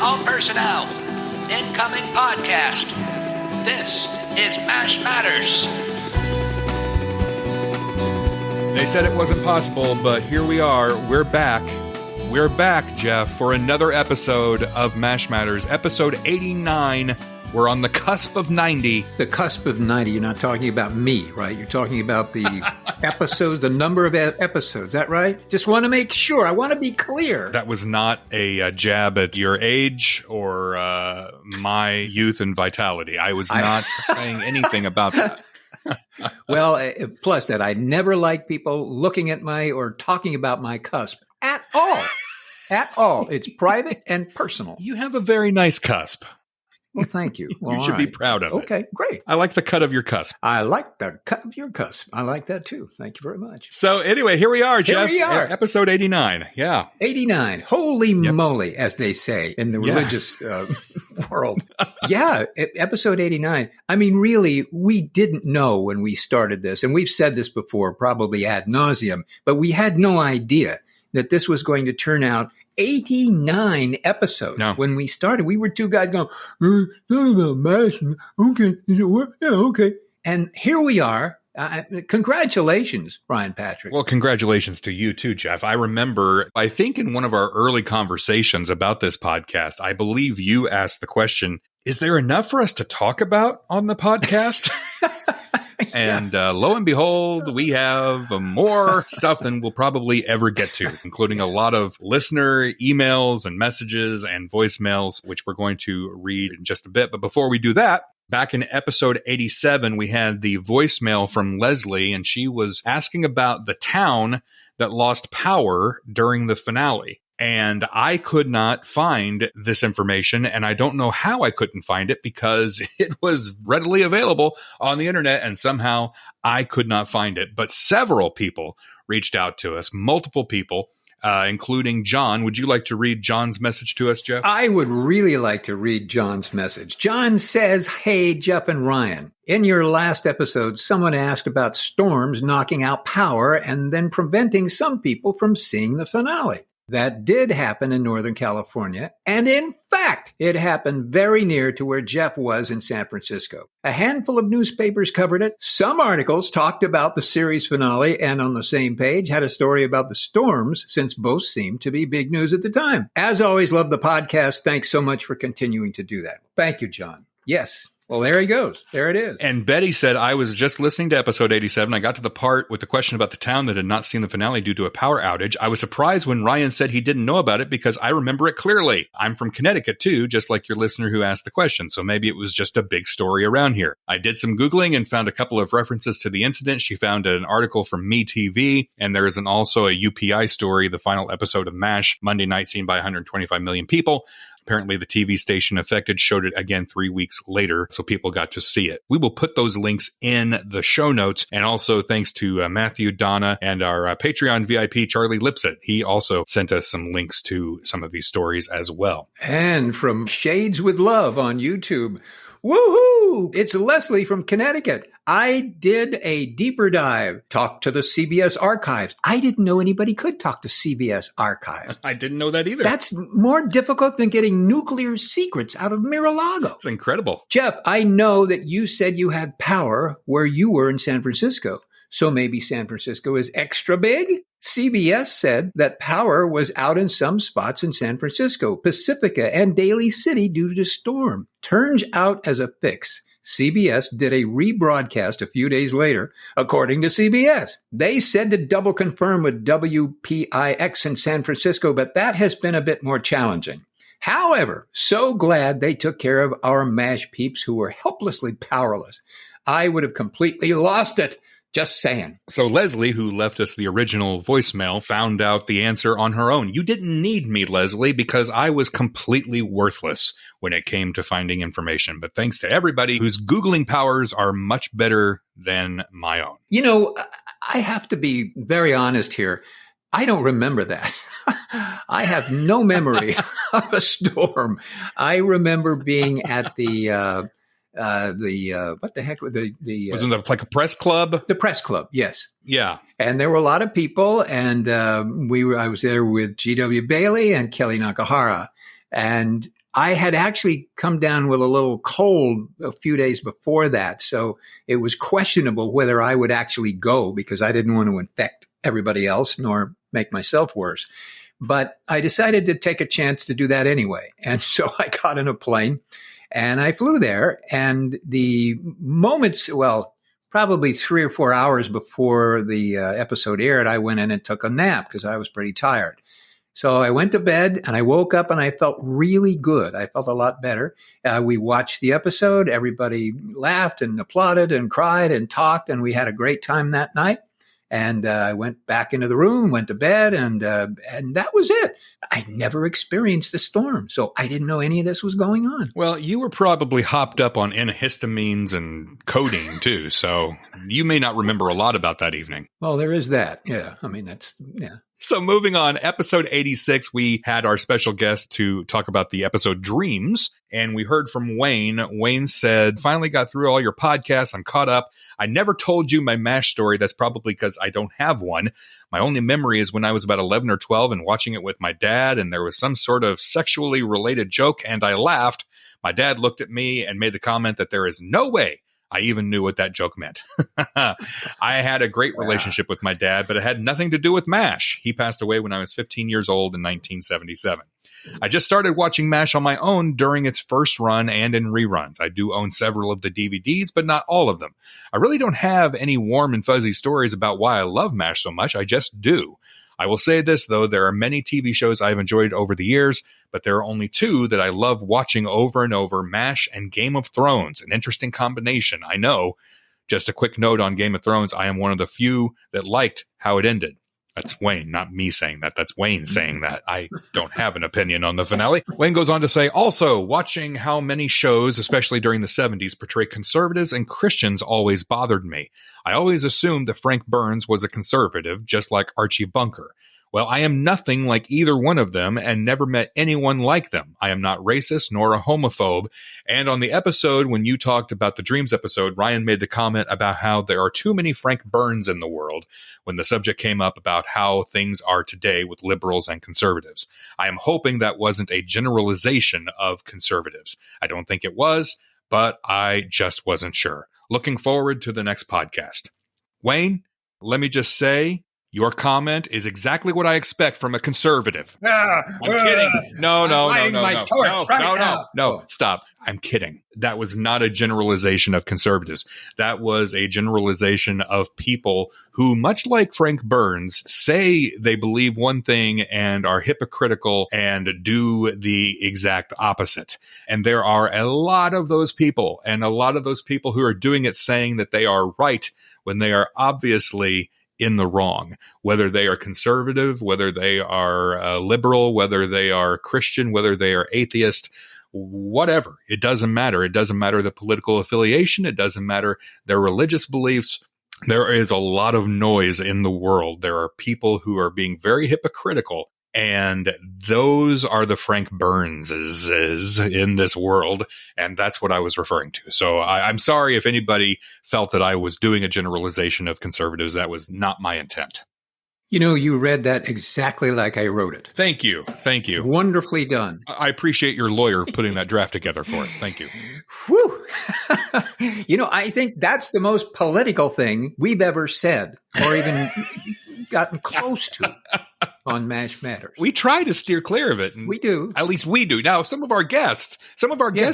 all personnel. Incoming podcast. This is MASH Matters. They said it wasn't possible, but here we are. We're back. We're back, Jeff, for another episode of MASH Matters, episode 89. We're on the cusp of 90. The cusp of 90. You're not talking about me, right? You're talking about the episodes, the number of episodes. Is that right? Just want to make sure. I want to be clear. That was not a jab at your age or my youth and vitality. I was not saying anything about that. Well, plus that I never like people looking at or talking about my cusp at all. At all. It's private and personal. You have a very nice cusp. Well, thank you. Well, you should be proud of it. Okay, great. I like the cut of your cusp. I like the cut of your cusp. I like that too. Thank you very much. So anyway, here we are, Jeff. Here we are. Episode 89. Yeah. 89. Holy moly, as they say in the religious world. Yeah, episode 89. I mean, really, we didn't know when we started this, and we've said this before, probably ad nauseum, but we had no idea that this was going to turn out 89 episodes. No. When we started, we were two guys going, talking about MASH. Okay. Is it work? Yeah, okay. And here we are. Congratulations, Brian Patrick. Well, congratulations to you too, Jeff. I remember, I think in one of our early conversations about this podcast, I believe you asked the question, is there enough for us to talk about on the podcast? And lo and behold, we have more stuff than we'll probably ever get to, including a lot of listener emails and messages and voicemails, which we're going to read in just a bit. But before we do that, back in episode 87, we had the voicemail from Leslie, and she was asking about the town that lost power during the finale. And I could not find this information, and I don't know how I couldn't find it because it was readily available on the internet, and somehow I could not find it. But several people reached out to us, multiple people, including John. Would you like to read John's message to us, Jeff? I would really like to read John's message. John says, hey, Jeff and Ryan, in your last episode, someone asked about storms knocking out power and then preventing some people from seeing the finale. That did happen in Northern California, and in fact, it happened very near to where Jeff was in San Francisco. A handful of newspapers covered it. Some articles talked about the series finale, and on the same page had a story about the storms, since both seemed to be big news at the time. As always, love the podcast. Thanks so much for continuing to do that. Thank you, John. Yes. Well, there he goes. There it is. And Betty said, I was just listening to episode 87. I got to the part with the question about the town that had not seen the finale due to a power outage. I was surprised when Ryan said he didn't know about it because I remember it clearly. I'm from Connecticut too, just like your listener who asked the question. So maybe it was just a big story around here. I did some Googling and found a couple of references to the incident. She found an article from MeTV, and there is also a UPI story, the final episode of MASH, Monday night seen by 125 million people. Apparently, the TV station affected showed it again 3 weeks later, so people got to see it. We will put those links in the show notes. And also thanks to Matthew, Donna, and our Patreon VIP, Charlie Lipset. He also sent us some links to some of these stories as well. And from Shades with Love on YouTube, woohoo! It's Leslie from Connecticut. I did a deeper dive, talked to the CBS archives. I didn't know anybody could talk to CBS archives. I didn't know that either. That's more difficult than getting nuclear secrets out of Mar-a-Lago. It's incredible. Jeff, I know that you said you had power where you were in San Francisco. So maybe San Francisco is extra big? CBS said that power was out in some spots in San Francisco, Pacifica, and Daly City due to the storm. Turns out as a fix, CBS did a rebroadcast a few days later, according to CBS. They said to double confirm with WPIX in San Francisco, but that has been a bit more challenging. However, so glad they took care of our MASH peeps who were helplessly powerless. I would have completely lost it. Just saying. So Leslie, who left us the original voicemail, found out the answer on her own. You didn't need me, Leslie, because I was completely worthless when it came to finding information. But thanks to everybody whose Googling powers are much better than my own. You know, I have to be very honest here. I don't remember that. I have no memory of a storm. I remember being at the what the heck? Wasn't that like a press club? The press club, yes. Yeah. And there were a lot of people, and I was there with G.W. Bailey and Kelly Nakahara. And I had actually come down with a little cold a few days before that. So it was questionable whether I would actually go because I didn't want to infect everybody else nor make myself worse. But I decided to take a chance to do that anyway. And so I got in a plane and I flew there. And the moments, well, probably 3 or 4 hours before the episode aired, I went in and took a nap because I was pretty tired. So I went to bed and I woke up and I felt really good. I felt a lot better. We watched the episode. Everybody laughed and applauded and cried and talked, and we had a great time that night. And I went back into the room, went to bed, and that was it. I never experienced a storm, so I didn't know any of this was going on. Well, you were probably hopped up on antihistamines and codeine too, so you may not remember a lot about that evening. Well, there is that. Yeah, I mean, yeah. So moving on, episode 86, we had our special guest to talk about the episode Dreams, and we heard from Wayne. Wayne said, finally got through all your podcasts. I'm caught up. I never told you my MASH story. That's probably because I don't have one. My only memory is when I was about 11 or 12 and watching it with my dad, and there was some sort of sexually related joke, and I laughed. My dad looked at me and made the comment that there is no way I even knew what that joke meant. I had a great relationship with my dad, but it had nothing to do with MASH. He passed away when I was 15 years old in 1977. I just started watching MASH on my own during its first run and in reruns. I do own several of the DVDs, but not all of them. I really don't have any warm and fuzzy stories about why I love MASH so much. I just do. I will say this, though, there are many TV shows I've enjoyed over the years, but there are only two that I love watching over and over, MASH and Game of Thrones. An interesting combination, I know. Just a quick note on Game of Thrones, I am one of the few that liked how it ended. That's Wayne, not me saying that. That's Wayne saying that. I don't have an opinion on the finale. Wayne goes on to say, also, watching how many shows, especially during the 70s, portray conservatives and Christians always bothered me. I always assumed that Frank Burns was a conservative, just like Archie Bunker. Well, I am nothing like either one of them and never met anyone like them. I am not racist nor a homophobe. And on the episode, when you talked about the Dreams episode, Ryan made the comment about how there are too many Frank Burns in the world when the subject came up about how things are today with liberals and conservatives. I am hoping that wasn't a generalization of conservatives. I don't think it was, but I just wasn't sure. Looking forward to the next podcast. Wayne, let me just say, your comment is exactly what I expect from a conservative. I'm kidding. No, stop. I'm kidding. That was not a generalization of conservatives. That was a generalization of people who, much like Frank Burns, say they believe one thing and are hypocritical and do the exact opposite. And there are a lot of those people, and a lot of those people who are doing it saying that they are right when they are obviously in the wrong, whether they are conservative, whether they are liberal, whether they are Christian, whether they are atheist, whatever. It doesn't matter. It doesn't matter the political affiliation. It doesn't matter their religious beliefs. There is a lot of noise in the world. There are people who are being very hypocritical, and those are the Frank Burnses in this world, and that's what I was referring to. So I'm sorry if anybody felt that I was doing a generalization of conservatives. That was not my intent. You know, you read that exactly like I wrote it. Thank you. Thank you. Wonderfully done. I appreciate your lawyer putting that draft together for us. Thank you. Whew. You know, I think that's the most political thing we've ever said or even gotten close to on MASH Matters. We try to steer clear of it. And we do. At least we do. Now, some of our guests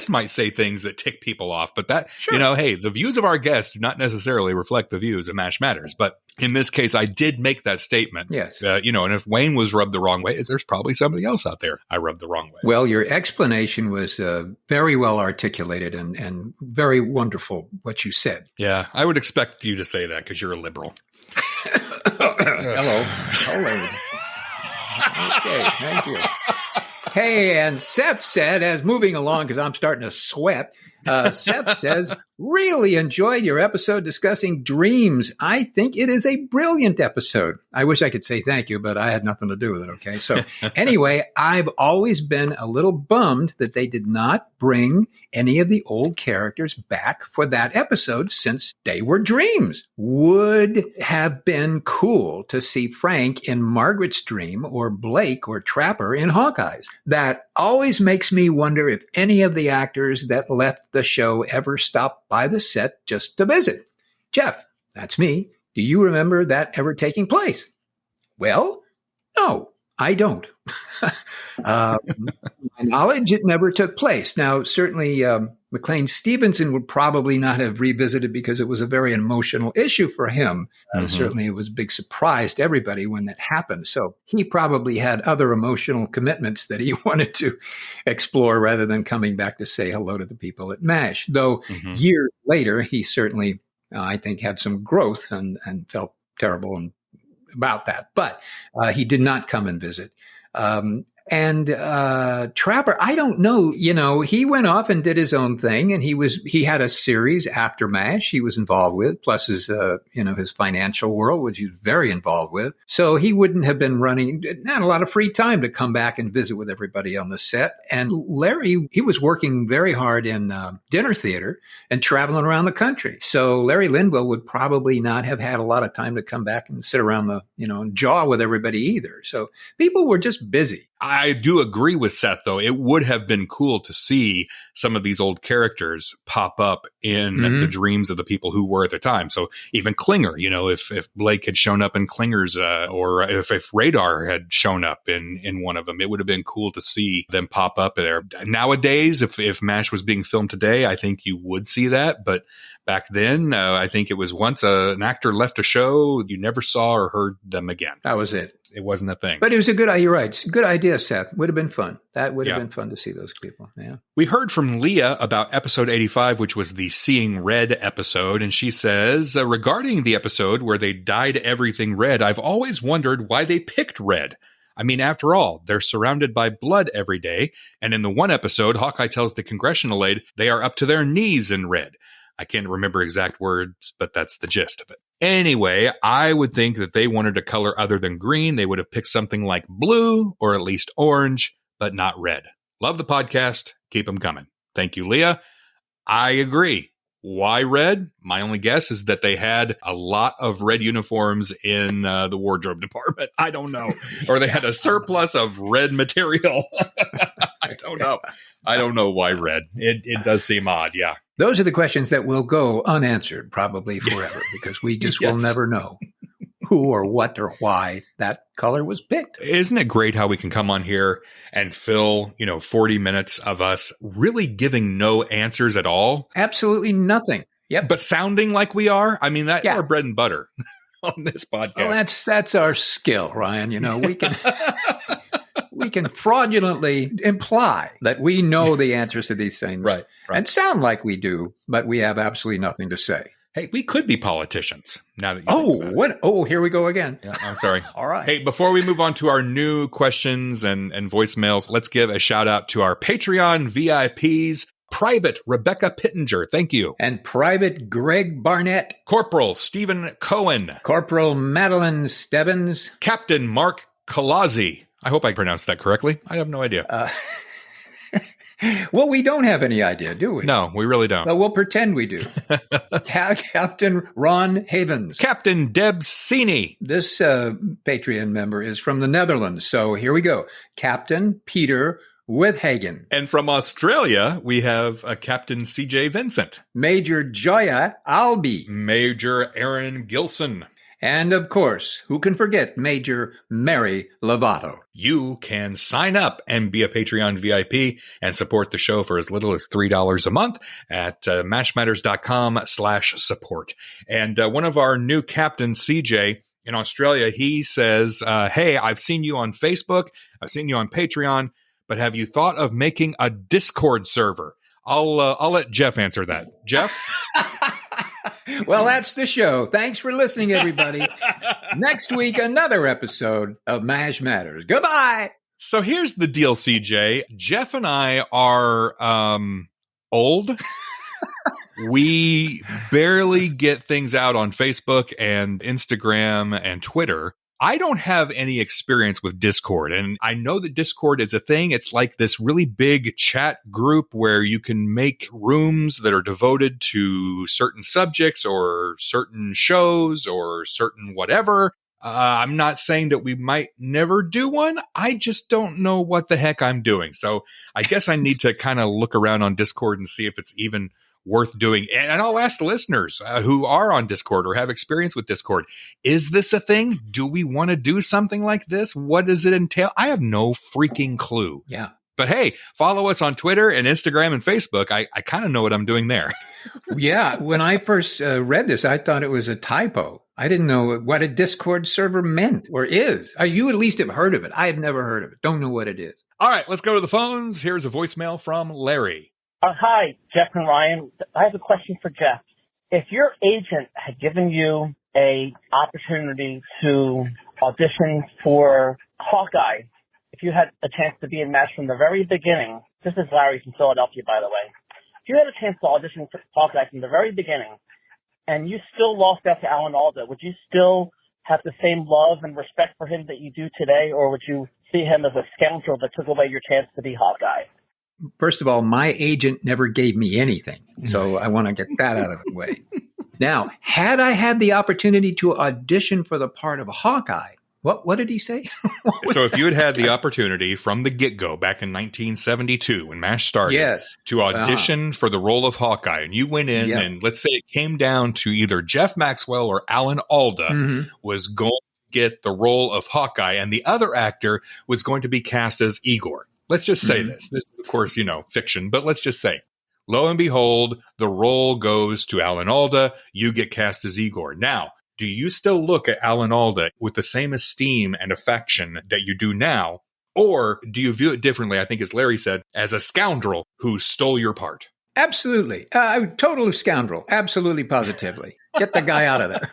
might say things that tick people off, but that, sure. You know, hey, the views of our guests do not necessarily reflect the views of MASH Matters. But in this case, I did make that statement. Yes. You know, and if Wayne was rubbed the wrong way, there's probably somebody else out there I rubbed the wrong way. Well, your explanation was very well articulated and very wonderful what you said. Yeah, I would expect you to say that because you're a liberal. Hello. Okay, thank you. Hey, and Seth said, as moving along, because I'm starting to sweat, Seth says, really enjoyed your episode discussing dreams. I think it is a brilliant episode. I wish I could say thank you, but I had nothing to do with it. Okay. So anyway, I've always been a little bummed that they did not bring any of the old characters back for that episode since they were dreams. Would have been cool to see Frank in Margaret's dream or Blake or Trapper in Hawkeye's. That always makes me wonder if any of the actors that left the show ever stopped by the set just to visit. Jeff, that's me. Do you remember that ever taking place? Well, no, I don't. My knowledge, it never took place. Now, certainly McLean Stevenson would probably not have revisited because it was a very emotional issue for him. Certainly it was a big surprise to everybody when that happened. So he probably had other emotional commitments that he wanted to explore rather than coming back to say hello to the people at MASH. Though years later, he certainly, I think, had some growth and felt terrible about that. But he did not come and visit. And Trapper, I don't know, he went off and did his own thing, and he had a series after MASH he was involved with, plus his, his financial world, which he was very involved with. So he wouldn't have been not a lot of free time to come back and visit with everybody on the set. And Larry, he was working very hard in dinner theater and traveling around the country. So Larry Lindwell would probably not have had a lot of time to come back and sit around and jaw with everybody either. So people were just busy. I do agree with Seth, though. It would have been cool to see some of these old characters pop up in the dreams of the people who were at the time. So even Klinger, if Blake had shown up in Klinger's, or if Radar had shown up in one of them, it would have been cool to see them pop up there. Nowadays, if MASH was being filmed today, I think you would see that. But back then, I think it was once an actor left a show, you never saw or heard them again. That was it. It wasn't a thing. But it was you're right. It's a good idea, Seth. Would have been fun. That would have been fun to see those people. Yeah. We heard from Leah about episode 85, which was the Seeing Red episode. And she says, regarding the episode where they dyed everything red, I've always wondered why they picked red. I mean, after all, they're surrounded by blood every day. And in the one episode, Hawkeye tells the congressional aide they are up to their knees in red. I can't remember exact words, but that's the gist of it. Anyway, I would think that they wanted a color other than green. They would have picked something like blue or at least orange, but not red. Love the podcast. Keep them coming. Thank you, Leah. I agree. Why red? My only guess is that they had a lot of red uniforms in the wardrobe department. I don't know. Or they had a surplus of red material. I don't know. I don't know why red. It does seem odd, yeah. Those are the questions that will go unanswered probably forever because we just will never know who or what or why that color was picked. Isn't it great how we can come on here and fill, 40 minutes of us really giving no answers at all? Absolutely nothing. Yep. But sounding like we are? I mean, that's our bread and butter on this podcast. Well, that's our skill, Ryan. We can... We can fraudulently imply that we know the answers to these things right. and sound like we do, but we have absolutely nothing to say. Hey, we could be politicians. Now that you what? Oh, here we go again. Yeah, I'm sorry. All right. Hey, before we move on to our new questions and voicemails, let's give a shout out to our Patreon VIPs. Private Rebecca Pittenger, thank you. And Private Greg Barnett. Corporal Stephen Cohen. Corporal Madeline Stebbins. Captain Mark Kalazzi. I hope I pronounced that correctly. I have no idea. Well, we don't have any idea, do we? No, we really don't. But we'll pretend we do. Captain Ron Havens. Captain Deb Sini. This Patreon member is from the Netherlands. So here we go. Captain Peter Withhagen. And from Australia, we have Captain CJ Vincent. Major Joya Albee. Major Aaron Gilson. And, of course, who can forget Major Mary Lovato? You can sign up and be a Patreon VIP and support the show for as little as $3 a month at mashmatters.com/support. And one of our new captains, CJ, in Australia, he says, hey, I've seen you on Facebook. I've seen you on Patreon. But have you thought of making a Discord server? I'll let Jeff answer that. Jeff? Well, that's the show. Thanks for listening, everybody. Next week, another episode of MASH Matters. Goodbye. So here's the deal, CJ. Jeff and I are old. We barely get things out on Facebook and Instagram and Twitter. I don't have any experience with Discord, and I know that Discord is a thing. It's like this really big chat group where you can make rooms that are devoted to certain subjects or certain shows or certain whatever. I'm not saying that we might never do one. I just don't know what the heck I'm doing. So I guess I need to kind of look around on Discord and see if it's even worth doing. And I'll ask the listeners who are on Discord or have experience with Discord, is this a thing? Do we want to do something like this? What does it entail? I have no freaking clue. Yeah. But hey, follow us on Twitter and Instagram and Facebook. I kind of know what I'm doing there. Yeah. When I first read this, I thought it was a typo. I didn't know what a Discord server meant or is. You at least have heard of it. I have never heard of it. Don't know what it is. All right, let's go to the phones. Here's a voicemail from Larry. Hi, Jeff and Ryan. I have a question for Jeff. If your agent had given you a opportunity to audition for Hawkeye, if you had a chance to be in MASH from the very beginning, this is Larry from Philadelphia, by the way. If you had a chance to audition for Hawkeye from the very beginning, and you still lost out to Alan Alda, would you still have the same love and respect for him that you do today, or would you see him as a scoundrel that took away your chance to be Hawkeye? First of all, my agent never gave me anything. So I want to get that out of the way. Now, had I had the opportunity to audition for the part of Hawkeye, what did he say? So if you had the opportunity from the get-go back in 1972 when MASH started to audition for the role of Hawkeye, and you went in and let's say it came down to either Jeff Maxwell or Alan Alda was going to get the role of Hawkeye, and the other actor was going to be cast as Igor. Let's just say this. This is, of course, fiction, but let's just say, lo and behold, the role goes to Alan Alda. You get cast as Igor. Now, do you still look at Alan Alda with the same esteem and affection that you do now? Or do you view it differently, I think as Larry said, as a scoundrel who stole your part? Absolutely. Total scoundrel. Absolutely, positively. Get the guy out of there.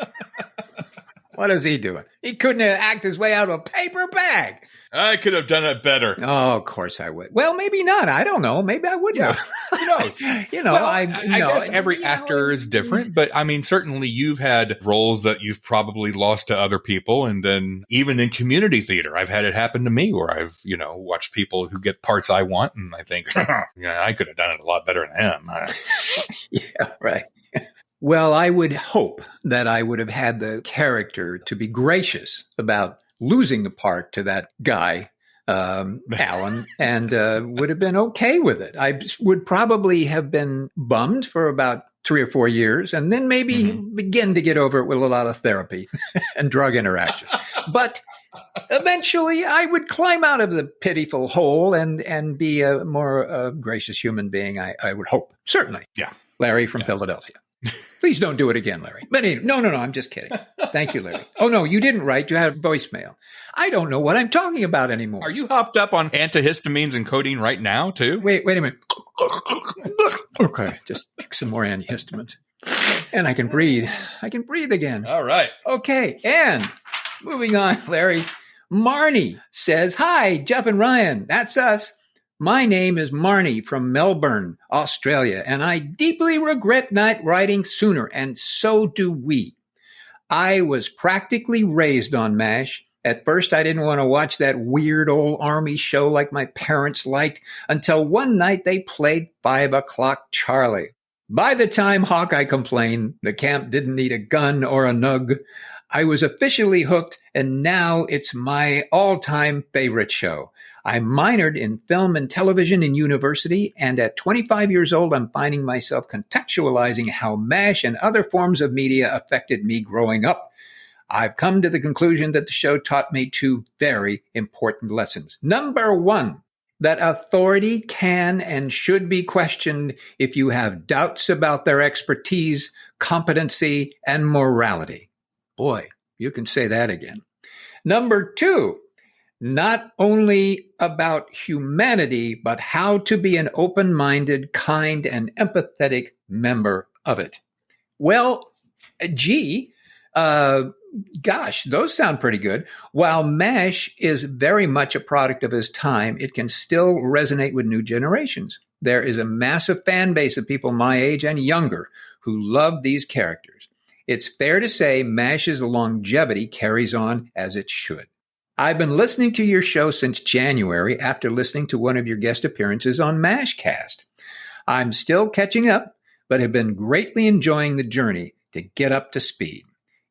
What is he doing? He couldn't act his way out of a paper bag. I could have done it better. Oh, of course I would. Well, maybe not. I don't know. Maybe I would have. Who knows? I guess every actor is different, but I mean, certainly you've had roles that you've probably lost to other people. And then even in community theater, I've had it happen to me where I've, watched people who get parts I want. And I think, I could have done it a lot better than him. Yeah, right. Well, I would hope that I would have had the character to be gracious about losing the part to that guy, Alan, and would have been okay with it. I would probably have been bummed for about 3 or 4 years and then maybe begin to get over it with a lot of therapy and drug interaction. But eventually I would climb out of the pitiful hole and be a more gracious human being, I would hope. Certainly. Yeah. Larry from Philadelphia. Please don't do it again, Larry. But anyway, no, I'm just kidding. Thank you, Larry. Oh, no, you didn't write. You had a voicemail. I don't know what I'm talking about anymore. Are you hopped up on antihistamines and codeine right now, too? Wait a minute. Okay, just pick some more antihistamines. And I can breathe. I can breathe again. All right. Okay, and moving on, Larry. Marnie says, hi, Jeff and Ryan. That's us. My name is Marnie from Melbourne, Australia, and I deeply regret not writing sooner, and so do we. I was practically raised on MASH. At first, I didn't want to watch that weird old army show like my parents liked, until one night they played 5 o'clock Charlie. By the time Hawkeye complained, the camp didn't need a gun or a nug. I was officially hooked, and now it's my all-time favorite show. I minored in film and television in university, and at 25 years old, I'm finding myself contextualizing how MASH and other forms of media affected me growing up. I've come to the conclusion that the show taught me 2 very important lessons. Number 1, that authority can and should be questioned if you have doubts about their expertise, competency, and morality. Boy, you can say that again. Number 2, not only about humanity, but how to be an open-minded, kind, and empathetic member of it. Well, gee, Gosh, those sound pretty good. While MASH is very much a product of his time, it can still resonate with new generations. There is a massive fan base of people my age and younger who love these characters. It's fair to say MASH's longevity carries on as it should. I've been listening to your show since January after listening to one of your guest appearances on MASHcast. I'm still catching up, but have been greatly enjoying the journey to get up to speed.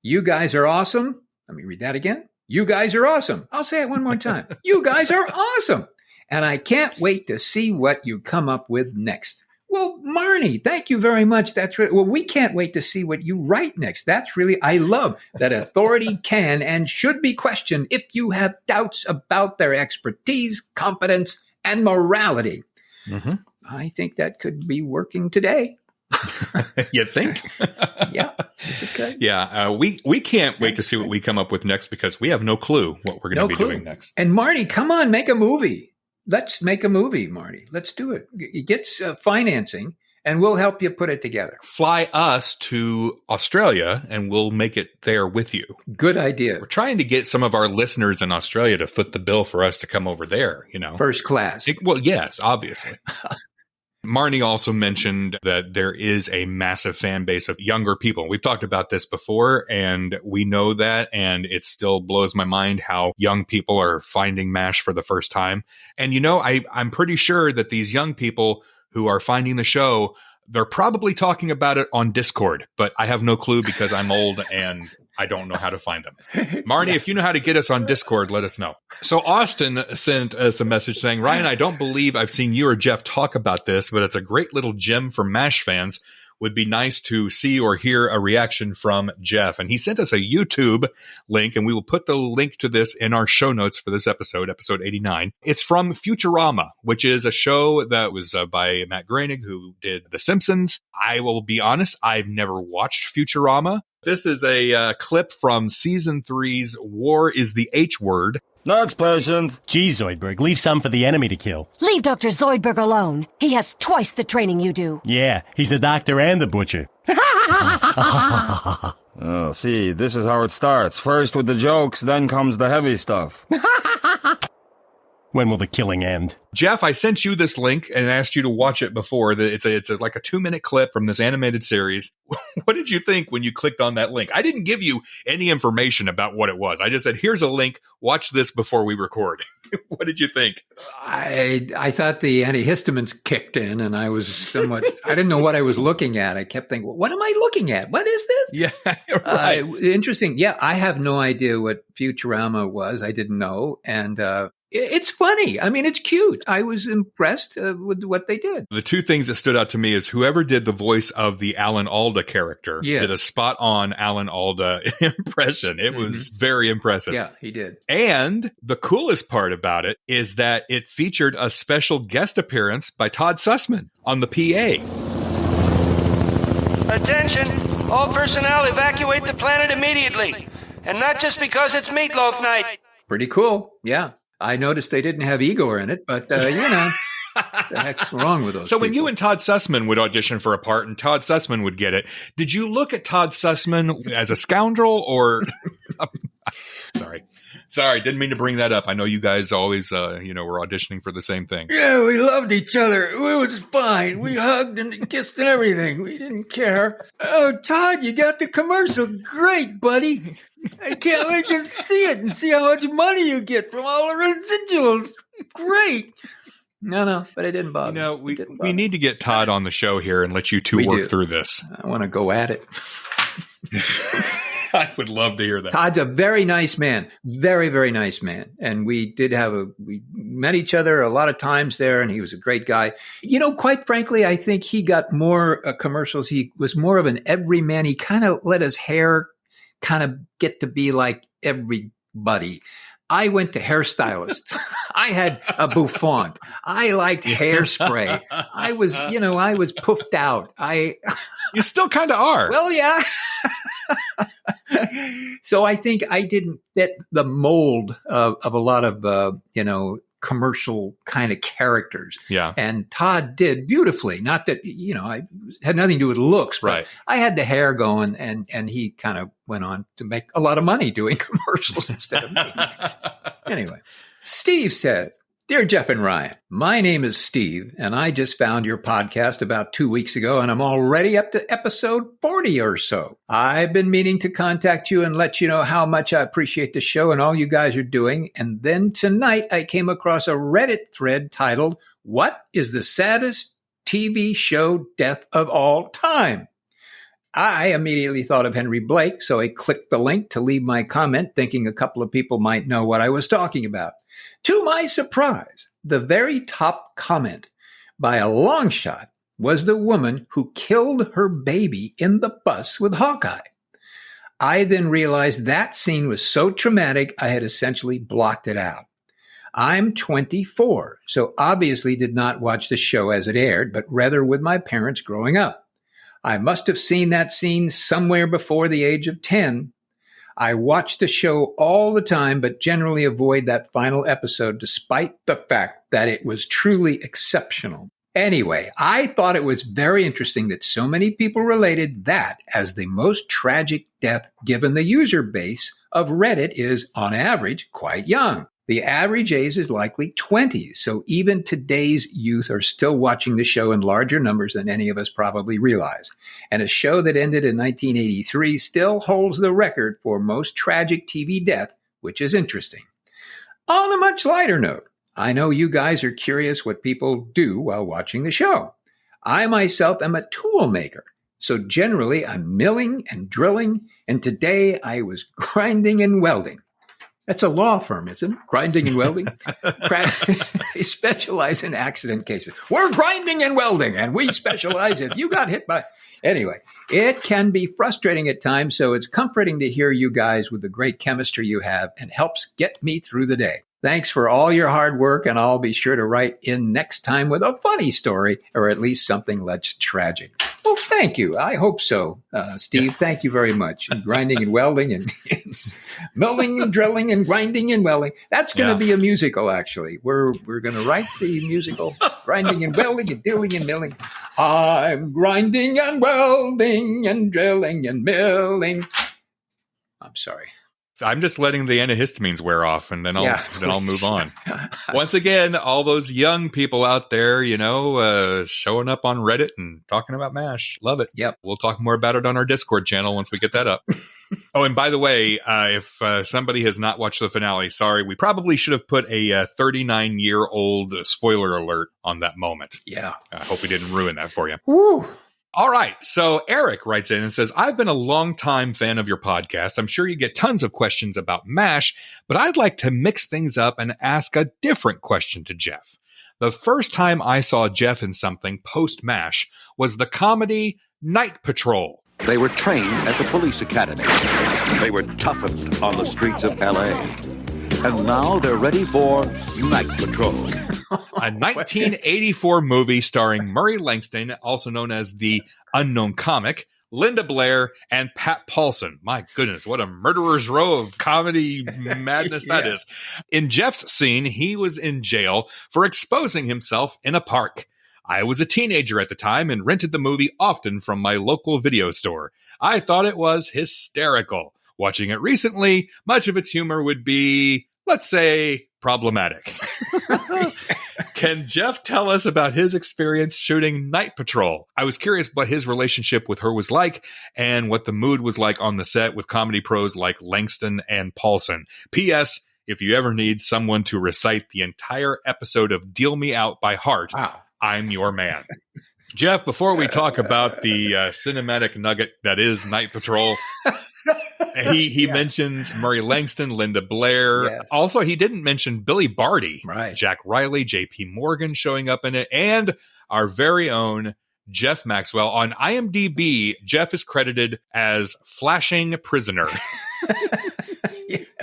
You guys are awesome. Let me read that again. You guys are awesome. I'll say it one more time. You guys are awesome. And I can't wait to see what you come up with next. Well, Marnie, thank you very much. That's really, well, we can't wait to see what you write next. That's really, I love that authority can and should be questioned if you have doubts about their expertise, competence, and morality. Mm-hmm. I think that could be working today. You think? Yeah. Okay. Yeah. We can't wait to see what we come up with next because we have no clue what we're going to be doing next. And Marty, come on, make a movie. Let's make a movie, Marty. Let's do it. Get financing and we'll help you put it together. Fly us to Australia and we'll make it there with you. Good idea. We're trying to get some of our listeners in Australia to foot the bill for us to come over there, you know. First class. Well, yes, obviously. Marnie also mentioned that there is a massive fan base of younger people. We've talked about this before, and we know that, and it still blows my mind how young people are finding MASH for the first time. And, you know, I'm pretty sure that these young people who are finding the show, they're probably talking about it on Discord, but I have no clue because I'm old and I don't know how to find them. Marnie, if you know how to get us on Discord, let us know. So Austin sent us a message saying, Ryan, I don't believe I've seen you or Jeff talk about this, but it's a great little gem for MASH fans. Would be nice to see or hear a reaction from Jeff. And he sent us a YouTube link, and we will put the link to this in our show notes for this episode 89. It's from Futurama, which is a show that was by Matt Groening, who did The Simpsons. I will be honest, I've never watched Futurama. This is a clip from Season 3's War is the H Word. Next patient. Geez, Zoidberg, leave some for the enemy to kill. Leave Dr. Zoidberg alone. He has twice the training you do. Yeah, he's a doctor and a butcher. Oh, see, this is how it starts. First with the jokes, then comes the heavy stuff. When will the killing end? Jeff, I sent you this link and asked you to watch it before. It's like a 2-minute clip from this animated series. What did you think when you clicked on that link? I didn't give you any information about what it was. I just said, here's a link. Watch this before we record. What did you think? I thought the antihistamines kicked in and I was somewhat, I didn't know what I was looking at. I kept thinking, what am I looking at? What is this? Yeah, right. Interesting. Yeah, I have no idea what Futurama was. I didn't know. And it's funny. I mean, it's cute. I was impressed with what they did. The two things that stood out to me is whoever did the voice of the Alan Alda character did a spot on Alan Alda impression. It was very impressive. Yeah, he did. And the coolest part about it is that it featured a special guest appearance by Todd Sussman on the PA. Attention, all personnel evacuate the planet immediately. And not just because it's meatloaf night. Pretty cool. Yeah. I noticed they didn't have Igor in it, but, you know, what the heck's wrong with those So people? when you and Todd Sussman would audition for a part and Todd Sussman would get it, did you look at Todd Sussman as a scoundrel or... Sorry, didn't mean to bring that up. I know you guys always, were auditioning for the same thing. Yeah, we loved each other. It was fine. We hugged and kissed and everything. We didn't care. Oh, Todd, you got the commercial. Great, buddy. I can't wait to see it and see how much money you get from all the residuals. Great. No, but it didn't bother me. We need to get Todd on the show here and let you two work through this. I want to go at it. I would love to hear that. Todd's a very nice man. Very, very nice man. And we met each other a lot of times there, and he was a great guy. You know, quite frankly, I think he got more commercials. He was more of an everyman. He kind of let his hair kind of get to be like everybody. I went to hairstylists. I had a bouffant. I liked hairspray. I was puffed out. You still kind of are. Well, yeah. So I think I didn't fit the mold of a lot of, commercial kind of characters. Yeah. And Todd did beautifully. Not that, I had nothing to do with looks, but Right. I had the hair going, and he kind of went on to make a lot of money doing commercials instead of me. Anyway, Steve says, Dear Jeff and Ryan, my name is Steve, and I just found your podcast about 2 weeks ago, and I'm already up to episode 40 or so. I've been meaning to contact you and let you know how much I appreciate the show and all you guys are doing. And then tonight I came across a Reddit thread titled, What is the saddest TV show death of all time? I immediately thought of Henry Blake, so I clicked the link to leave my comment, thinking a couple of people might know what I was talking about. To my surprise, the very top comment, by a long shot, was the woman who killed her baby in the bus with Hawkeye. I then realized that scene was so traumatic, I had essentially blocked it out. I'm 24, so obviously did not watch the show as it aired, but rather with my parents growing up. I must have seen that scene somewhere before the age of 10. I watch the show all the time, but generally avoid that final episode, despite the fact that it was truly exceptional. Anyway, I thought it was very interesting that so many people related that as the most tragic death, given the user base of Reddit is, on average, quite young. The average age is likely 20, so even today's youth are still watching the show in larger numbers than any of us probably realize. And a show that ended in 1983 still holds the record for most tragic TV death, which is interesting. On a much lighter note, I know you guys are curious what people do while watching the show. I myself am a tool maker, so generally I'm milling and drilling, and today I was grinding and welding. That's a law firm, isn't it? Grinding and welding. They specialize in accident cases. We're grinding and welding, and we specialize if you got hit by... Anyway, it can be frustrating at times, so it's comforting to hear you guys with the great chemistry you have and helps get me through the day. Thanks for all your hard work, and I'll be sure to write in next time with a funny story, or at least something less tragic. Well, thank you. I hope so, Steve. Thank you very much. And grinding and welding and milling and drilling and grinding and welding. That's going to be a musical, actually. We're going to write the musical, grinding and welding and drilling and milling. I'm grinding and welding and drilling and milling. I'm sorry. I'm just letting the antihistamines wear off, and then I'll move on. Once again, all those young people out there, showing up on Reddit and talking about MASH. Love it. Yep. We'll talk more about it on our Discord channel once we get that up. Oh, and by the way, if somebody has not watched the finale, sorry, we probably should have put a 39-year-old spoiler alert on that moment. Yeah. I hope we didn't ruin that for you. Woo. All right. So Eric writes in and says, I've been a long-time fan of your podcast. I'm sure you get tons of questions about MASH, but I'd like to mix things up and ask a different question to Jeff. The first time I saw Jeff in something post-MASH was the comedy Night Patrol. They were trained at the police academy. They were toughened on the streets of L.A. And now they're ready for Night Patrol. A 1984 movie starring Murray Langston, also known as the Unknown Comic, Linda Blair, and Pat Paulson. My goodness, what a murderer's row of comedy madness that is. In Jeff's scene, he was in jail for exposing himself in a park. I was a teenager at the time and rented the movie often from my local video store. I thought it was hysterical. Watching it recently, much of its humor would be, let's say, problematic. Can Jeff tell us about his experience shooting Night Patrol? I was curious what his relationship with her was like and what the mood was like on the set with comedy pros like Langston and Paulson. P.S. If you ever need someone to recite the entire episode of Deal Me Out by heart, I'm your man. Jeff, before we talk about the cinematic nugget that is Night Patrol, he mentions Murray Langston, Linda Blair. Yes. Also, he didn't mention Billy Barty, Right. Jack Riley, J.P. Morgan showing up in it, and our very own Jeff Maxwell. On IMDb, Jeff is credited as flashing prisoner.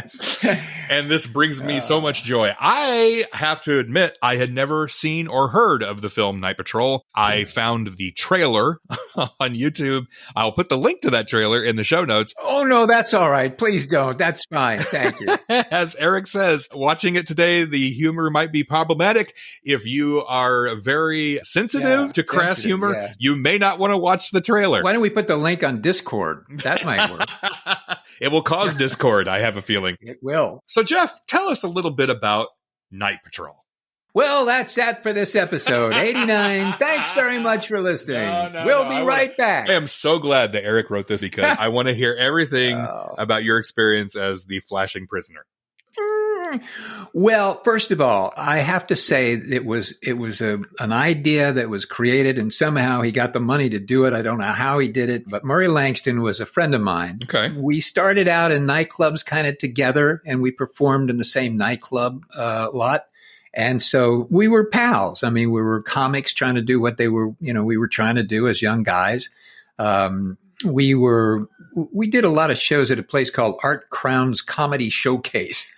Yes. And this brings me so much joy. I have to admit, I had never seen or heard of the film Night Patrol. I found the trailer on YouTube. I'll put the link to that trailer in the show notes. Oh, no, that's all right. Please don't. That's fine. Thank you. As Eric says, watching it today, the humor might be problematic. If you are very sensitive to crass humor, you may not want to watch the trailer. Why don't we put the link on Discord? That might work. It will cause discord, I have a feeling. It will. So, Jeff, tell us a little bit about Night Patrol. Well, that's that for this episode, 89. Thanks very much for listening. We'll be right back. I am so glad that Eric wrote this because I want to hear everything about your experience as the flashing prisoner. Well, first of all, I have to say it was an idea that was created, and somehow he got the money to do it. I don't know how he did it, but Murray Langston was a friend of mine. Okay. We started out in nightclubs kind of together, and we performed in the same nightclub a lot. And so we were pals. I mean, we were comics trying to do what we were trying to do as young guys. We did a lot of shows at a place called Art Crown's Comedy Showcase.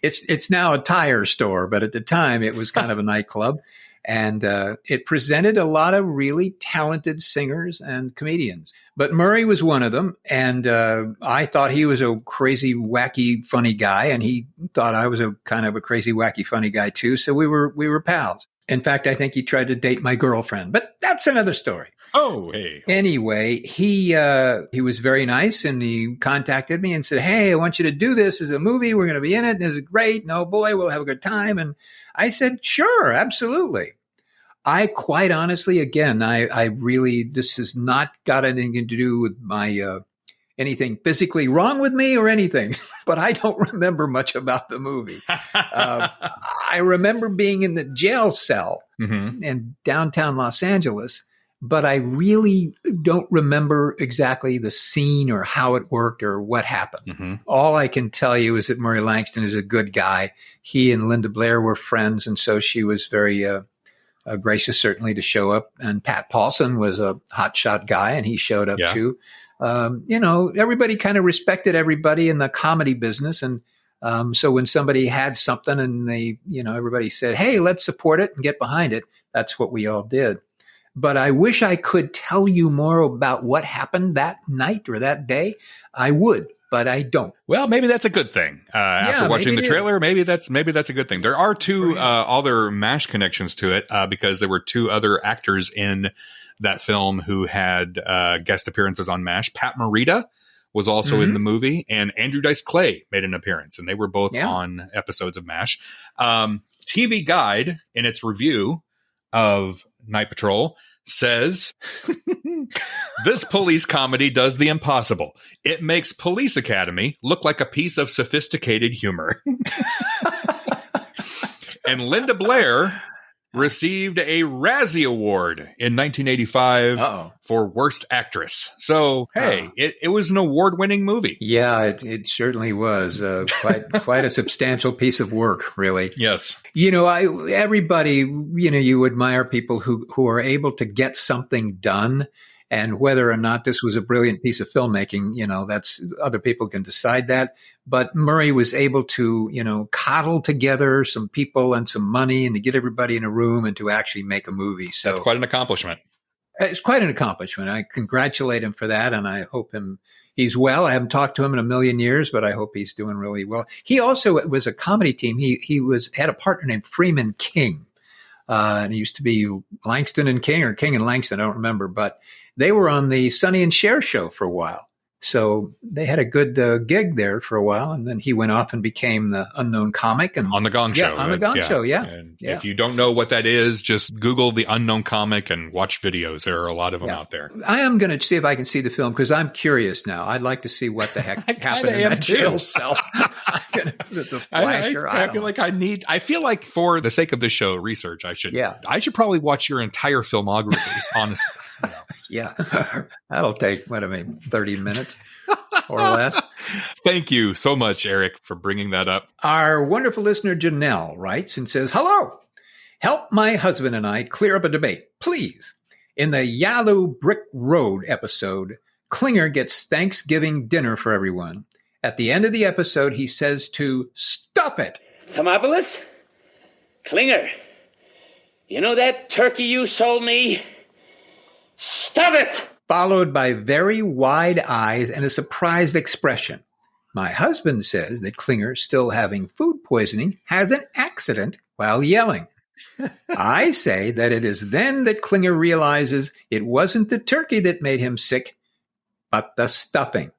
It's now a tire store, but at the time it was kind of a nightclub, and it presented a lot of really talented singers and comedians. But Murray was one of them, and I thought he was a crazy, wacky, funny guy, and he thought I was a kind of a crazy, wacky, funny guy too. So we were pals. In fact, I think he tried to date my girlfriend, but that's another story. Oh, hey. Anyway, he was very nice, and he contacted me and said, "Hey, I want you to do this as a movie. We're going to be in it. This is great. No, boy, we'll have a good time." And I said, "Sure, absolutely." I quite honestly, again, I really, this has not got anything to do with my anything physically wrong with me or anything, but I don't remember much about the movie. I remember being in the jail cell in downtown Los Angeles, but I really don't remember exactly the scene or how it worked or what happened. All I can tell you is that Murray Langston is a good guy. He and Linda Blair were friends, and so she was very gracious, certainly, to show up. And Pat Paulson was a hotshot guy, and he showed up too. Everybody kind of respected everybody in the comedy business. And so when somebody had something and they, everybody said, "Hey, let's support it and get behind it," that's what we all did. But I wish I could tell you more about what happened that night or that day. I would, but I don't. Well, maybe that's a good thing. After watching the trailer, maybe that's a good thing. There are two other MASH connections to it because there were two other actors in that film who had guest appearances on MASH. Pat Morita was also in the movie, and Andrew Dice Clay made an appearance, and they were both on episodes of MASH. TV Guide, in its review of Night Patrol, says, "This police comedy does the impossible. It makes Police Academy look like a piece of sophisticated humor." And Linda Blair received a Razzie Award in 1985 for Worst Actress. So, hey, it was an award-winning movie. Yeah, it certainly was quite a substantial piece of work, really. Yes. Everybody, you admire people who are able to get something done. And whether or not this was a brilliant piece of filmmaking, that's other people can decide that. But Murray was able to, coddle together some people and some money and to get everybody in a room and to actually make a movie. So that's quite an accomplishment. It's quite an accomplishment. I congratulate him for that. And I hope he's well. I haven't talked to him in a million years, but I hope he's doing really well. He also was a comedy team. He had a partner named Freeman King. And it used to be Langston and King or King and Langston. I don't remember, but they were on the Sonny and Cher show for a while. So they had a good gig there for a while. And then he went off and became the unknown comic. And on the Gong Show. On the Gong Show, yeah. And if you don't know what that is, just Google the unknown comic and watch videos. There are a lot of them out there. I am going to see if I can see the film because I'm curious now. I'd like to see what the heck happened in that jail cell. I feel like for the sake of this show research, I should probably watch your entire filmography, honestly. Yeah. That'll take, 30 minutes or less. Thank you so much, Eric, for bringing that up. Our wonderful listener, Janelle, writes and says, "Hello. Help my husband and I clear up a debate, please. In the Yalu Brick Road episode, Klinger gets Thanksgiving dinner for everyone. At the end of the episode, he says to stop it. Thermopolis? Klinger, you know that turkey you sold me? Stop it! Followed by very wide eyes and a surprised expression. My husband says that Klinger, still having food poisoning, has an accident while yelling. I say that it is then that Klinger realizes it wasn't the turkey that made him sick, but the stuffing.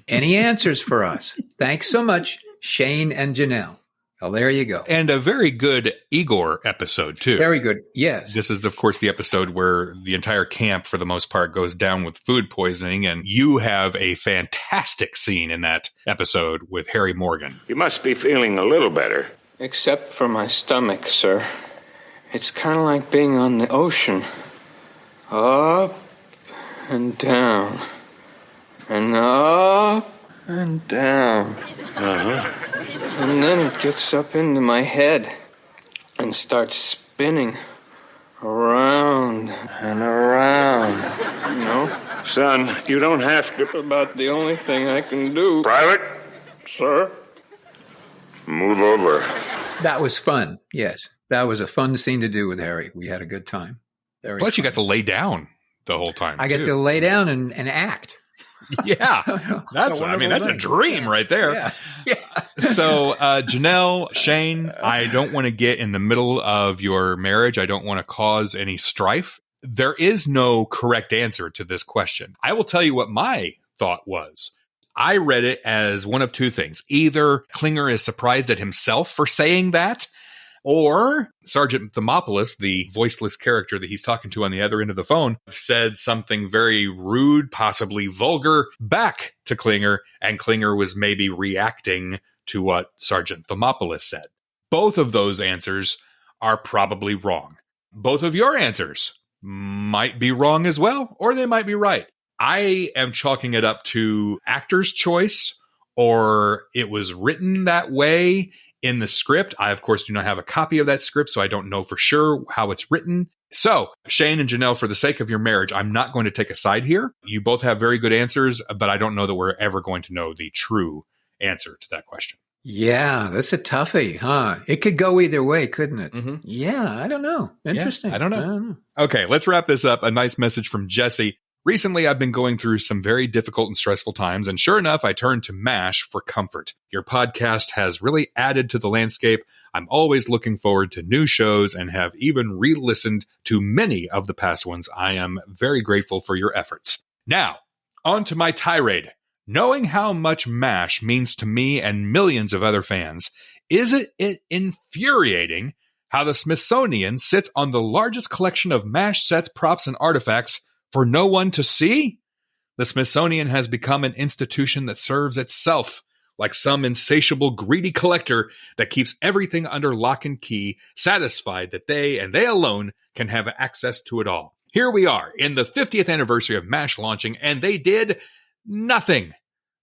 Any answers for us? Thanks so much, Shane and Janelle. Well, there you go. And a very good Igor episode, too. Very good, yes. This is, of course, the episode where the entire camp, for the most part, goes down with food poisoning. And you have a fantastic scene in that episode with Harry Morgan. You must be feeling a little better. Except for my stomach, sir. It's kind of like being on the ocean. Up and down. And up and down. Uh-huh. And then it gets up into my head and starts spinning around and around. You know? Son, you don't have to. About the only thing I can do. Private? Sir? Move over. That was fun, yes. That was a fun scene to do with Harry. We had a good time. Plus, fun. You got to lay down the whole time. I get to lay down and act. Yeah, that's a dream right there. Yeah. So, Janelle, Shane, I don't want to get in the middle of your marriage. I don't want to cause any strife. There is no correct answer to this question. I will tell you what my thought was. I read it as one of two things. Either Klinger is surprised at himself for saying that, or Sergeant Thermopolis, the voiceless character that he's talking to on the other end of the phone, said something very rude, possibly vulgar, back to Klinger, and Klinger was maybe reacting to what Sergeant Thermopolis said. Both of those answers are probably wrong. Both of your answers might be wrong as well, or they might be right. I am chalking it up to actor's choice, or it was written that way in the script. I, of course, do not have a copy of that script, so I don't know for sure how it's written. So, Shane and Janelle, for the sake of your marriage, I'm not going to take a side here. You both have very good answers, but I don't know that we're ever going to know the true answer to that question. Yeah, that's a toughie, huh? It could go either way, couldn't it? Mm-hmm. Yeah, I don't know. Interesting. Yeah, I don't know. Okay, let's wrap this up. A nice message from Jesse. Recently, I've been going through some very difficult and stressful times, and sure enough, I turned to MASH for comfort. Your podcast has really added to the landscape. I'm always looking forward to new shows and have even re-listened to many of the past ones. I am very grateful for your efforts. Now, on to my tirade. Knowing how much MASH means to me and millions of other fans, isn't it infuriating how the Smithsonian sits on the largest collection of MASH sets, props, and artifacts for no one to see? The Smithsonian has become an institution that serves itself, like some insatiable greedy collector that keeps everything under lock and key, satisfied that they and they alone can have access to it all. Here we are in the 50th anniversary of MASH launching, and they did nothing.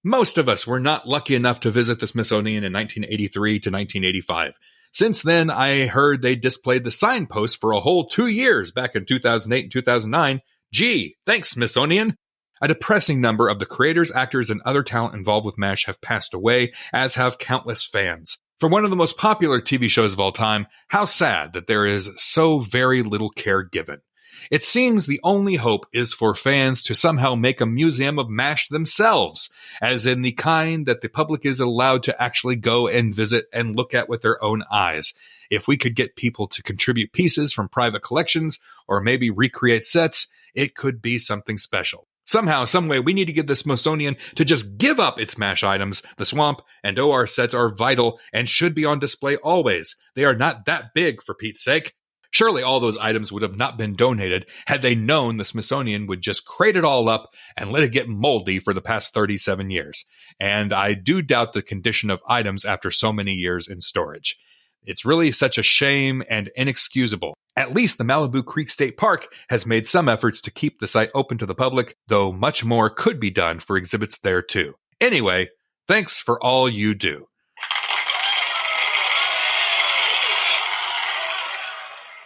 Most of us were not lucky enough to visit the Smithsonian in 1983 to 1985. Since then, I heard they displayed the signposts for a whole 2 years back in 2008 and 2009. Gee, thanks, Smithsonian. A depressing number of the creators, actors, and other talent involved with MASH have passed away, as have countless fans. For one of the most popular TV shows of all time, how sad that there is so very little care given. It seems the only hope is for fans to somehow make a museum of MASH themselves, as in the kind that the public is allowed to actually go and visit and look at with their own eyes. If we could get people to contribute pieces from private collections, or maybe recreate sets, it could be something special. Somehow, someway, we need to get the Smithsonian to just give up its MASH items. The swamp and OR sets are vital and should be on display always. They are not that big, for Pete's sake. Surely all those items would have not been donated had they known the Smithsonian would just crate it all up and let it get moldy for the past 37 years. And I do doubt the condition of items after so many years in storage. It's really such a shame and inexcusable. At least the Malibu Creek State Park has made some efforts to keep the site open to the public, though much more could be done for exhibits there too. Anyway, thanks for all you do.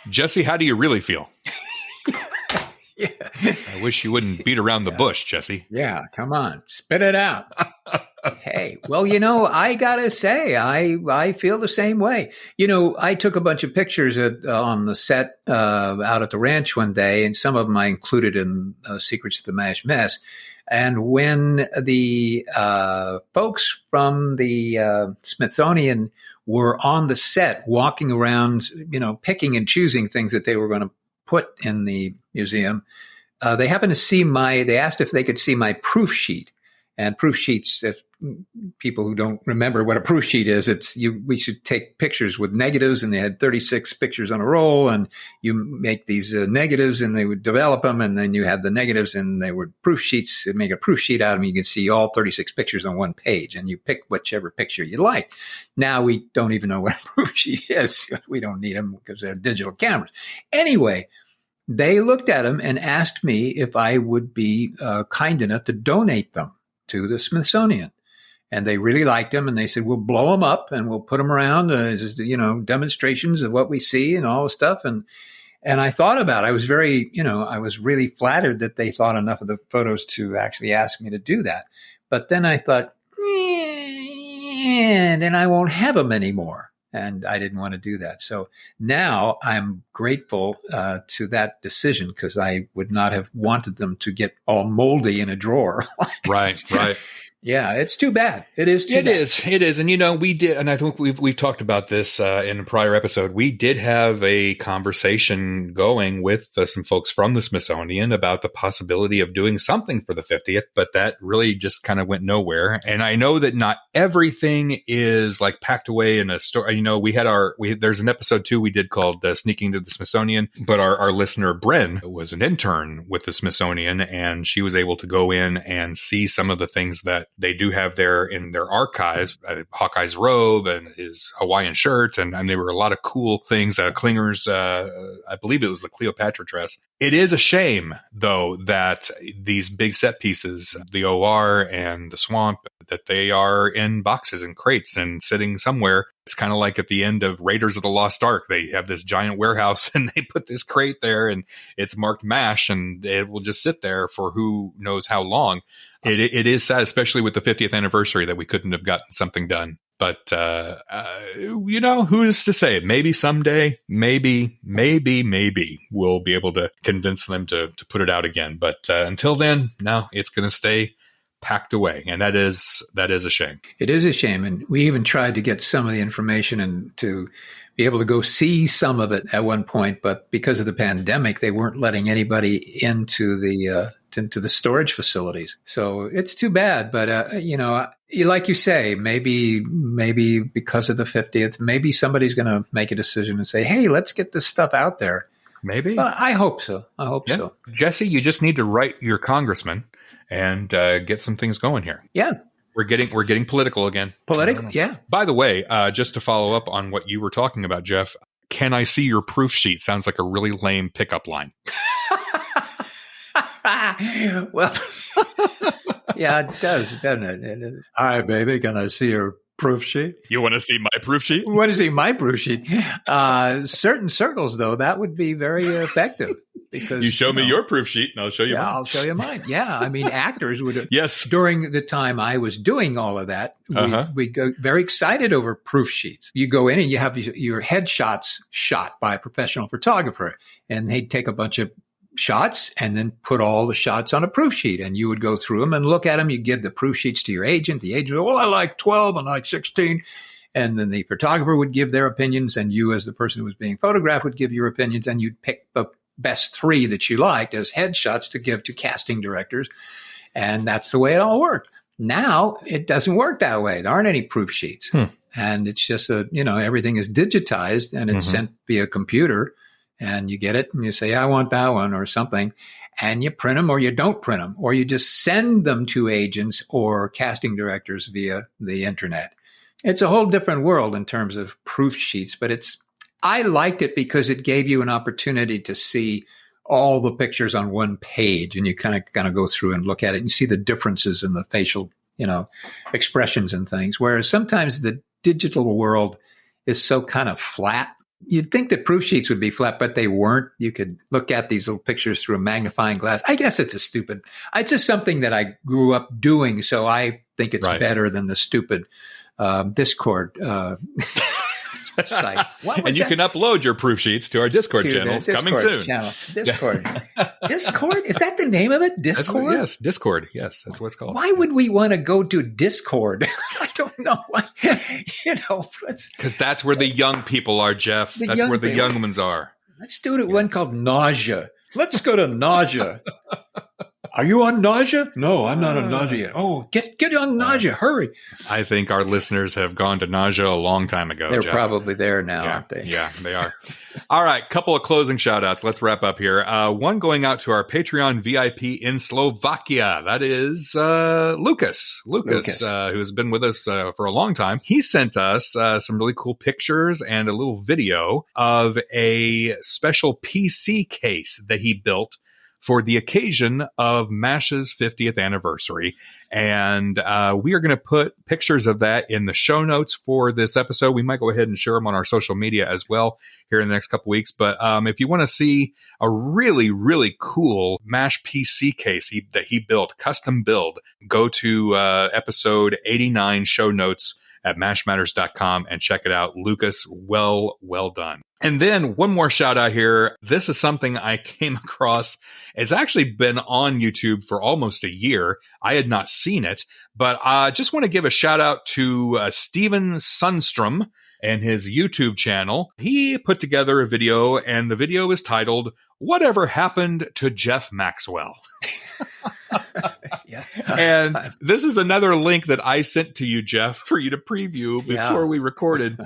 Jesse, how do you really feel? Yeah. I wish you wouldn't beat around the bush, Jesse. Yeah, come on. Spit it out. Hey, well, I gotta say, I feel the same way. I took a bunch of pictures on the set out at the ranch one day, and some of them I included in Secrets of the MASH Mess. And when the folks from the Smithsonian were on the set, walking around, picking and choosing things that they were going to put in the museum, they happened to see they asked if they could see my proof sheet. And proof sheets, if people who don't remember what a proof sheet is, we should take pictures with negatives, and they had 36 pictures on a roll, and you make these negatives, and they would develop them, and then you have the negatives, and they were proof sheets. It'd make a proof sheet out of them. You can see all 36 pictures on one page, and you pick whichever picture you like. Now we don't even know what a proof sheet is. We don't need them because they're digital cameras. Anyway, they looked at them and asked me if I would be kind enough to donate them to the Smithsonian. And they really liked them, and they said, we'll blow them up and we'll put them around, demonstrations of what we see and all the stuff. And I thought about it. I was I was really flattered that they thought enough of the photos to actually ask me to do that. But then I thought, then I won't have them anymore. And I didn't want to do that. So now I'm grateful to that decision, because I would not have wanted them to get all moldy in a drawer. Right. Yeah, it's too bad. It is too bad. It is. And, we did, and I think we've talked about this in a prior episode. We did have a conversation going with some folks from the Smithsonian about the possibility of doing something for the 50th, but that really just kind of went nowhere. And I know that not everything is like packed away in a store. There's an episode too we did called Sneaking to the Smithsonian, but our listener, Bren, was an intern with the Smithsonian, and she was able to go in and see some of the things that they do have there in their archives, Hawkeye's robe and his Hawaiian shirt. And there were a lot of cool things. Klinger's, I believe it was the Cleopatra dress. It is a shame, though, that these big set pieces, the OR and the swamp, that they are in boxes and crates and sitting somewhere. It's kind of like at the end of Raiders of the Lost Ark. They have this giant warehouse and they put this crate there and it's marked MASH, and it will just sit there for who knows how long. It is sad, especially with the 50th anniversary, that we couldn't have gotten something done. But, who's to say? Maybe someday, maybe we'll be able to convince them to put it out again. But until then, no, it's going to stay packed away. And that is a shame. It is a shame. And we even tried to get some of the information and to be able to go see some of it at one point. But because of the pandemic, they weren't letting anybody into the storage facilities. So it's too bad. But, like you say, maybe because of the 50th, maybe somebody's going to make a decision and say, hey, let's get this stuff out there. Maybe. I hope so. So. Jesse, you just need to write your congressman and get some things going here. Yeah. We're getting political again. Political? Yeah. By the way, just to follow up on what you were talking about, Jeff, can I see your proof sheet? Sounds like a really lame pickup line. Well, yeah, it does, doesn't it? Hi, baby. Can I see your proof sheet? You want to see my proof sheet? You want to see my proof sheet? Certain circles, though, that would be very effective. Because you show me your proof sheet, and I'll show you mine. I'll show you mine. Yeah, I mean, actors would. Yes. During the time I was doing all of that, we go very excited over proof sheets. You go in and you have your headshots shot by a professional photographer, and they'd take a bunch of shots and then put all the shots on a proof sheet, and you would go through them and look at them. You give the proof sheets to your agent. The agent would, well, I like 12 and I like 16. And then the photographer would give their opinions, and you as the person who was being photographed would give your opinions, and you'd pick the best three that you liked as headshots to give to casting directors. And that's the way it all worked. Now it doesn't work that way. There aren't any proof sheets. And it's just everything is digitized and it's sent via computer, and you get it and you say, I want that one or something. And you print them or you don't print them, or you just send them to agents or casting directors via the internet. It's a whole different world in terms of proof sheets, but I liked it because it gave you an opportunity to see all the pictures on one page, and you kind of go through and look at it and you see the differences in the facial, expressions and things. Whereas sometimes the digital world is so kind of flat. You'd think that proof sheets would be flat, but they weren't. You could look at these little pictures through a magnifying glass. I guess it's just something that I grew up doing. So think it's Right. better than the stupid Discord site. And you can upload your proof sheets to our Discord channel coming soon. Discord. Discord? Is that the name of it? Discord? Yes, Discord. Yes, that's what it's called. Why would we want to go to Discord? I don't know why. Because that's where the young people are, Jeff. That's where the young ones are. Let's do one called Nausea. Let's go to Nausea. Are you on Nausea? No, I'm not on Nausea yet. Oh, get on Nausea. Hurry. I think our listeners have gone to Nausea a long time ago. They're Jeff. probably there now, aren't they? Yeah, they are. All right, couple of closing shout outs. Let's wrap up here. One going out to our Patreon VIP in Slovakia. That is Lucas. Who has been with us for a long time. He sent us some really cool pictures and a little video of a special PC case that he built for the occasion of MASH's 50th anniversary. And we are going to put pictures of that in the show notes for this episode. We might go ahead and share them on our social media as well here in the next couple weeks. But if you want to see a really, really cool MASH PC case that he built, custom build, go to episode 89 show notes at mashmatters.com and check it out. Lucas, well done. And then one more shout out here. This is something I came across. It's actually been on YouTube for almost a year. I had not seen it, but I just want to give a shout out to Steven Sundstrom and his YouTube channel. He put together a video, and the video is titled, "Whatever Happened to Jeff Maxwell?" And this is another link that I sent to you, Jeff, for you to preview before we recorded,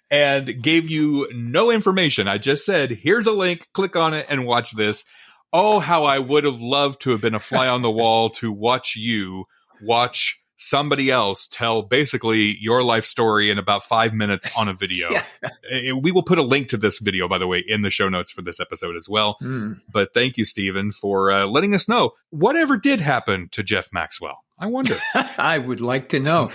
and gave you no information. I just said, here's a link, click on it and watch this. Oh, how I would have loved to have been a fly on the wall to watch you watch somebody else tell basically your life story in about 5 minutes on a video. We will put a link to this video, by the way, in the show notes for this episode as well. But thank you, Stephen, for letting us know whatever did happen to Jeff Maxwell. I wonder. I would like to know.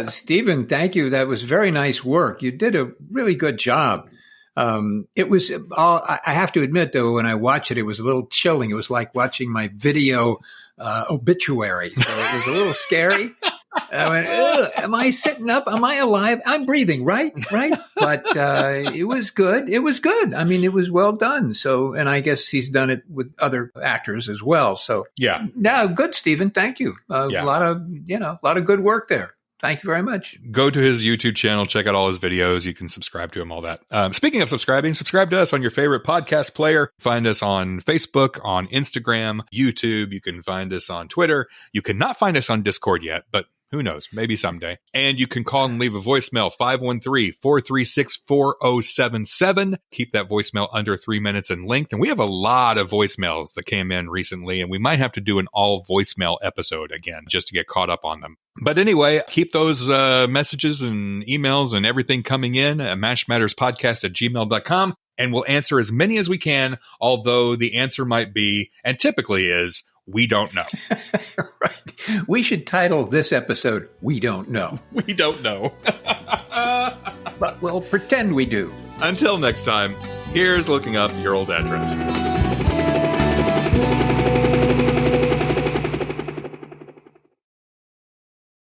Stephen, thank you. That was very nice work. You did a really good job. It was, I have to admit, though, when I watched it, it was a little chilling. It was like watching my video obituary. So it was a little scary. I went, am I sitting up? Am I alive? I'm breathing, right? But it was good. It was good. I mean, it was well done. So, and I guess he's done it with other actors as well. So, no, good, Stephen. Thank you. A lot of good work there. Thank you very much. Go to his YouTube channel, check out all his videos. You can subscribe to him, all that. Speaking of subscribing, subscribe to us on your favorite podcast player. Find us on Facebook, on Instagram, YouTube. You can find us on Twitter. You cannot find us on Discord yet, but who knows? Maybe someday. And you can call and leave a voicemail, 513-436-4077. Keep that voicemail under 3 minutes in length. And we have a lot of voicemails that came in recently, and we might have to do an all voicemail episode again just to get caught up on them. But anyway, keep those messages and emails and everything coming in at mashmatterspodcast@gmail.com, and we'll answer as many as we can, although the answer might be, and typically is, we don't know. Right. We should title this episode, We Don't Know. We don't know. But we'll pretend we do. Until next time, here's looking up your old address.